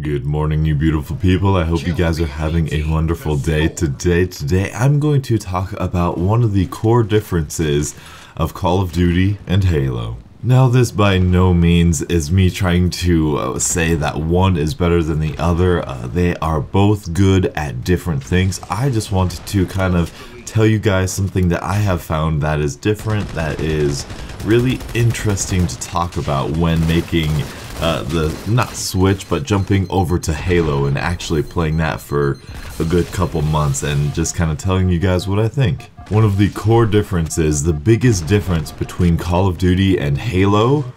Good morning, you beautiful people. I hope you guys are having a wonderful day today. I'm going to talk about one of the core differences of Call of Duty and Halo. Now, this by no means is me trying to say that one is better than the other. They are both good at different things. I just wanted to kind of tell you guys something that I have found that is different, that is really interesting to talk about when making not switch, but jumping over to Halo and actually playing that for a good couple months and just kind of telling you guys what I think. One of the core differences, the biggest difference between Call of Duty and Halo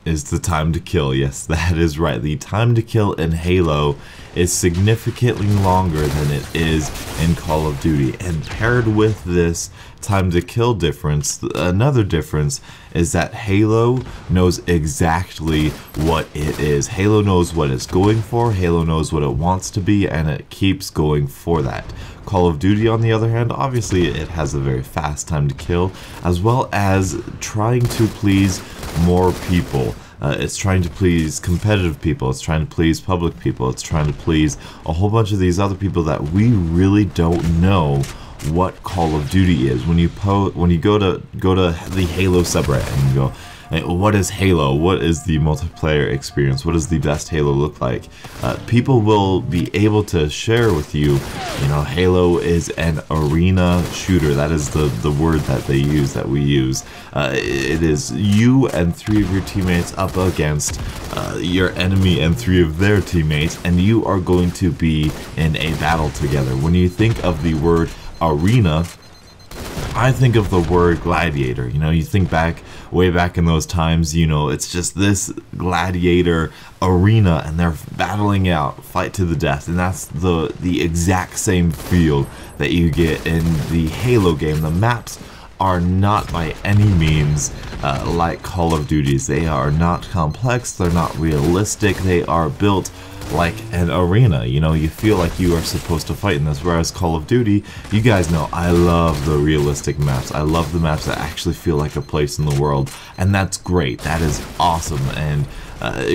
is the time to kill. Yes, that is right. The time to kill in Halo is significantly longer than it is in Call of Duty. And paired with this time to kill difference, another difference is that Halo knows exactly what it is. Halo knows what it's going for, Halo knows what it wants to be, and it keeps going for that. Call of Duty, on the other hand, obviously it has a very fast time to kill, as well as trying to please more people. It's trying to please competitive people, it's trying to please public people, it's trying to please a whole bunch of these other people that we really don't know what Call of Duty is. When you go to the Halo subreddit and you go, hey, what is Halo? What is the multiplayer experience? What does the best Halo look like? People will be able to share with you, Halo is an arena shooter. That is the word that they use, that we use. It is you and 3 of your teammates up against your enemy and 3 of their teammates, and you are going to be in a battle together. When you think of the word arena, I think of the word gladiator. You think way back in those times, it's just this gladiator arena and they're battling out, fight to the death, and that's the exact same feel that you get in the Halo game. The maps are not by any means like Call of Duty's. They are not complex, they're not realistic, they are built like an arena. You feel like you are supposed to fight in this, whereas Call of Duty, you guys know I love the realistic maps. I love the maps that actually feel like a place in the world, and that's great. That is awesome, and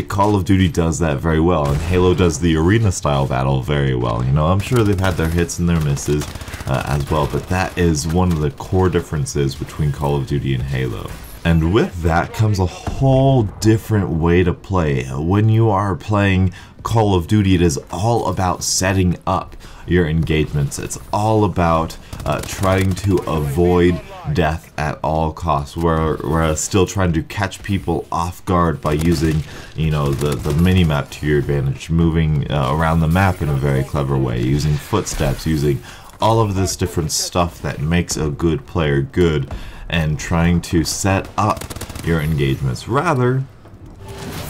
Call of Duty does that very well, and Halo does the arena style battle very well. I'm sure they've had their hits and their misses as well, but that is one of the core differences between Call of Duty and Halo. And with that comes a whole different way to play. When you are playing Call of Duty, it is all about setting up your engagements. It's all about trying to avoid death at all costs. We're still trying to catch people off guard by using, the mini-map to your advantage, moving around the map in a very clever way, using footsteps, using all of this different stuff that makes a good player good, and trying to set up your engagements. Rather,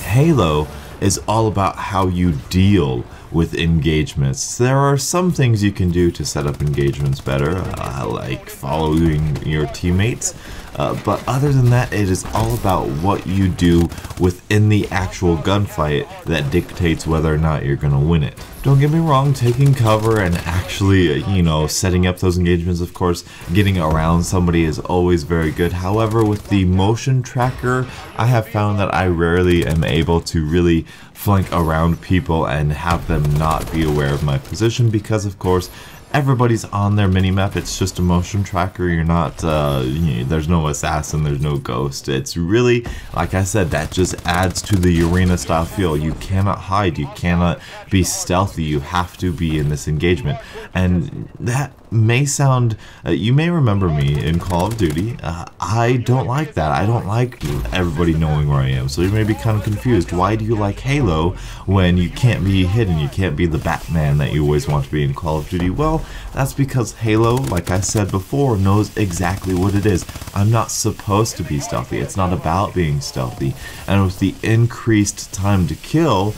Halo is all about how you deal with engagements. There are some things you can do to set up engagements better, like following your teammates, but other than that, it is all about what you do within the actual gunfight that dictates whether or not you're gonna win it. Don't get me wrong, taking cover and actually, setting up those engagements, of course, getting around somebody is always very good. However, with the motion tracker, I have found that I rarely am able to really flank around people and have them not be aware of my position because, of course, everybody's on their minimap. It's just a motion tracker. You're not, there's no assassin, there's no ghost. It's really, like I said, that just adds to the arena style feel. You cannot hide, you cannot be stealthy, you have to be in this engagement. And that may sound, you may remember me in Call of Duty. I don't like that. I don't like everybody knowing where I am. So you may be kind of confused. Why do you like Halo when you can't be hidden? You can't be the Batman that you always want to be in Call of Duty. Well, that's because Halo, like I said before, knows exactly what it is. I'm not supposed to be stealthy. It's not about being stealthy. And with the increased time to kill,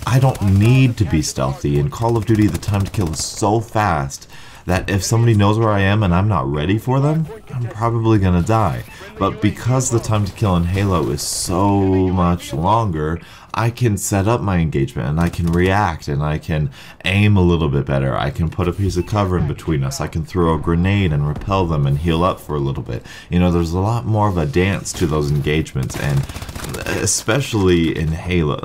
I don't need to be stealthy. In Call of Duty, the time to kill is so fast that if somebody knows where I am and I'm not ready for them, I'm probably gonna die. But because the time to kill in Halo is so much longer, I can set up my engagement and I can react and I can aim a little bit better. I can put a piece of cover in between us. I can throw a grenade and repel them and heal up for a little bit. You know, there's a lot more of a dance to those engagements, and especially in Halo,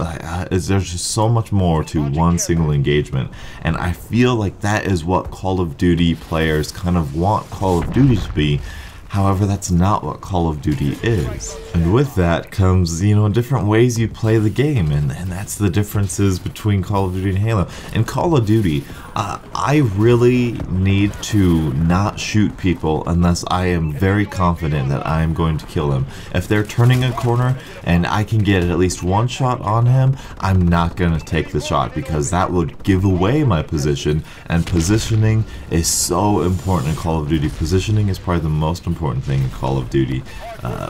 there's just so much more to one single engagement, and I feel like that is what Call of Duty players kind of want Call of Duty to be. However, that's not what Call of Duty is. And with that comes, you know, different ways you play the game, and that's the differences between Call of Duty and Halo. In Call of Duty, I really need to not shoot people unless I am very confident that I am going to kill them. If they're turning a corner and I can get at least one shot on him, I'm not going to take the shot because that would give away my position, and positioning is so important in Call of Duty. Positioning is probably the most important thing in Call of Duty.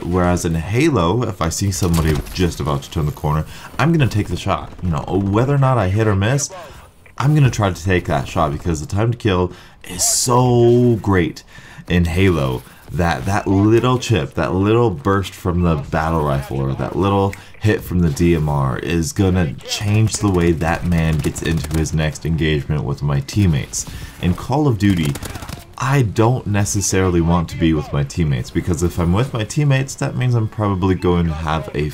Whereas in Halo, if I see somebody just about to turn the corner, I'm going to take the shot. You know, whether or not I hit or miss, I'm going to try to take that shot because the time to kill is so great in Halo that that little chip, that little burst from the battle rifle, or that little hit from the DMR is going to change the way that man gets into his next engagement with my teammates. In Call of Duty, I don't necessarily want to be with my teammates, because if I'm with my teammates, that means I'm probably going to have a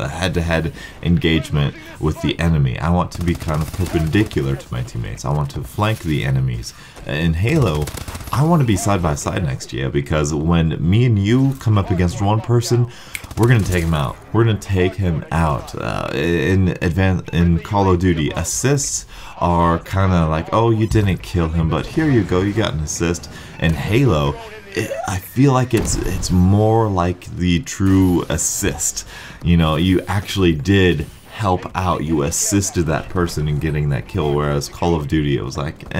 head-to-head engagement with the enemy. I want to be kind of perpendicular to my teammates. I want to flank the enemies. In Halo, I want to be side by side next to you, because when me and you come up against one person, we're gonna take him out. We're gonna take him out. In Call of Duty, assists are kind of like, oh, you didn't kill him, but here you go, you got an assist. In Halo, I feel like it's more like the true assist. You know, you actually did help out. You assisted that person in getting that kill, whereas Call of Duty, it was like,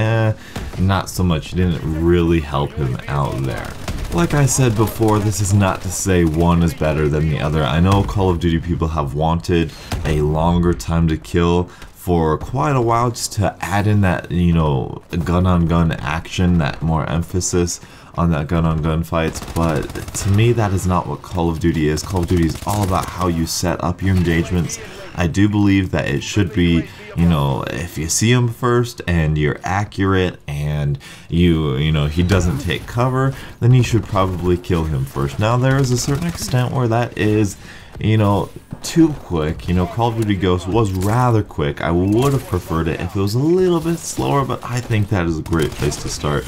not so much. You didn't really help him out there. Like I said before, this is not to say one is better than the other. I know Call of Duty people have wanted a longer time to kill for quite a while, just to add in that, you know, gun-on-gun action, that more emphasis on that gun-on-gun fights, but to me that is not what Call of Duty is. Call of Duty is all about how you set up your engagements. I do believe that it should be, you know, if you see him first and you're accurate and you know, he doesn't take cover, then you should probably kill him first. Now there is a certain extent where that is, you know, too quick. You know, Call of Duty Ghosts was rather quick. I would have preferred it if it was a little bit slower, but I think that is a great place to start.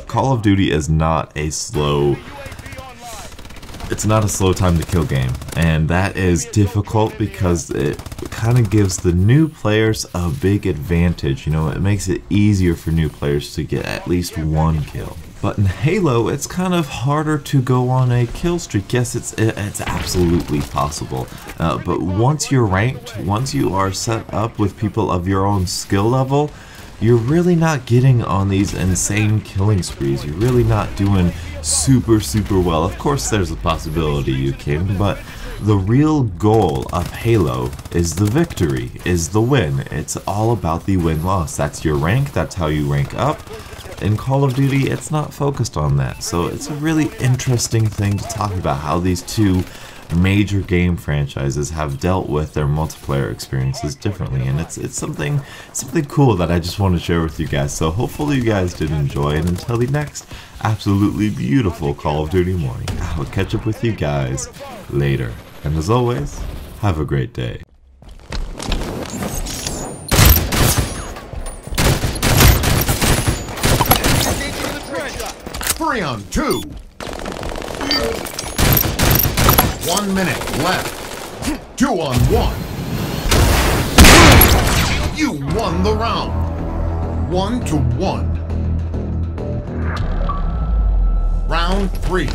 Call of Duty is not a slow... It's not a slow time to kill game, and that is difficult because it kind of gives the new players a big advantage. You know, it makes it easier for new players to get at least one kill. But in Halo, it's kind of harder to go on a kill streak. Yes, it's absolutely possible, but once you're ranked, once you are set up with people of your own skill level, you're really not getting on these insane killing sprees. You're really not doing super well. Of course there's a possibility you can, but the real goal of Halo is the victory, is the win. It's all about the win-loss. That's your rank, that's how you rank up. In Call of Duty, it's not focused on that, so it's a really interesting thing to talk about, how these two major game franchises have dealt with their multiplayer experiences differently, and it's something cool that I just want to share with you guys. So hopefully you guys did enjoy, and until the next absolutely beautiful Call of Duty morning, I will catch up with you guys later. And as always, have a great day. 3 on 2. 1 minute left. 2 on 1. You won the round. 1-1. Round 3.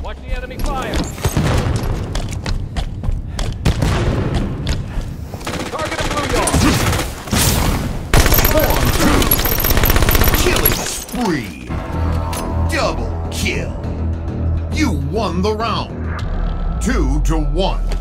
Watch the enemy fire! won the round. 2 to 1.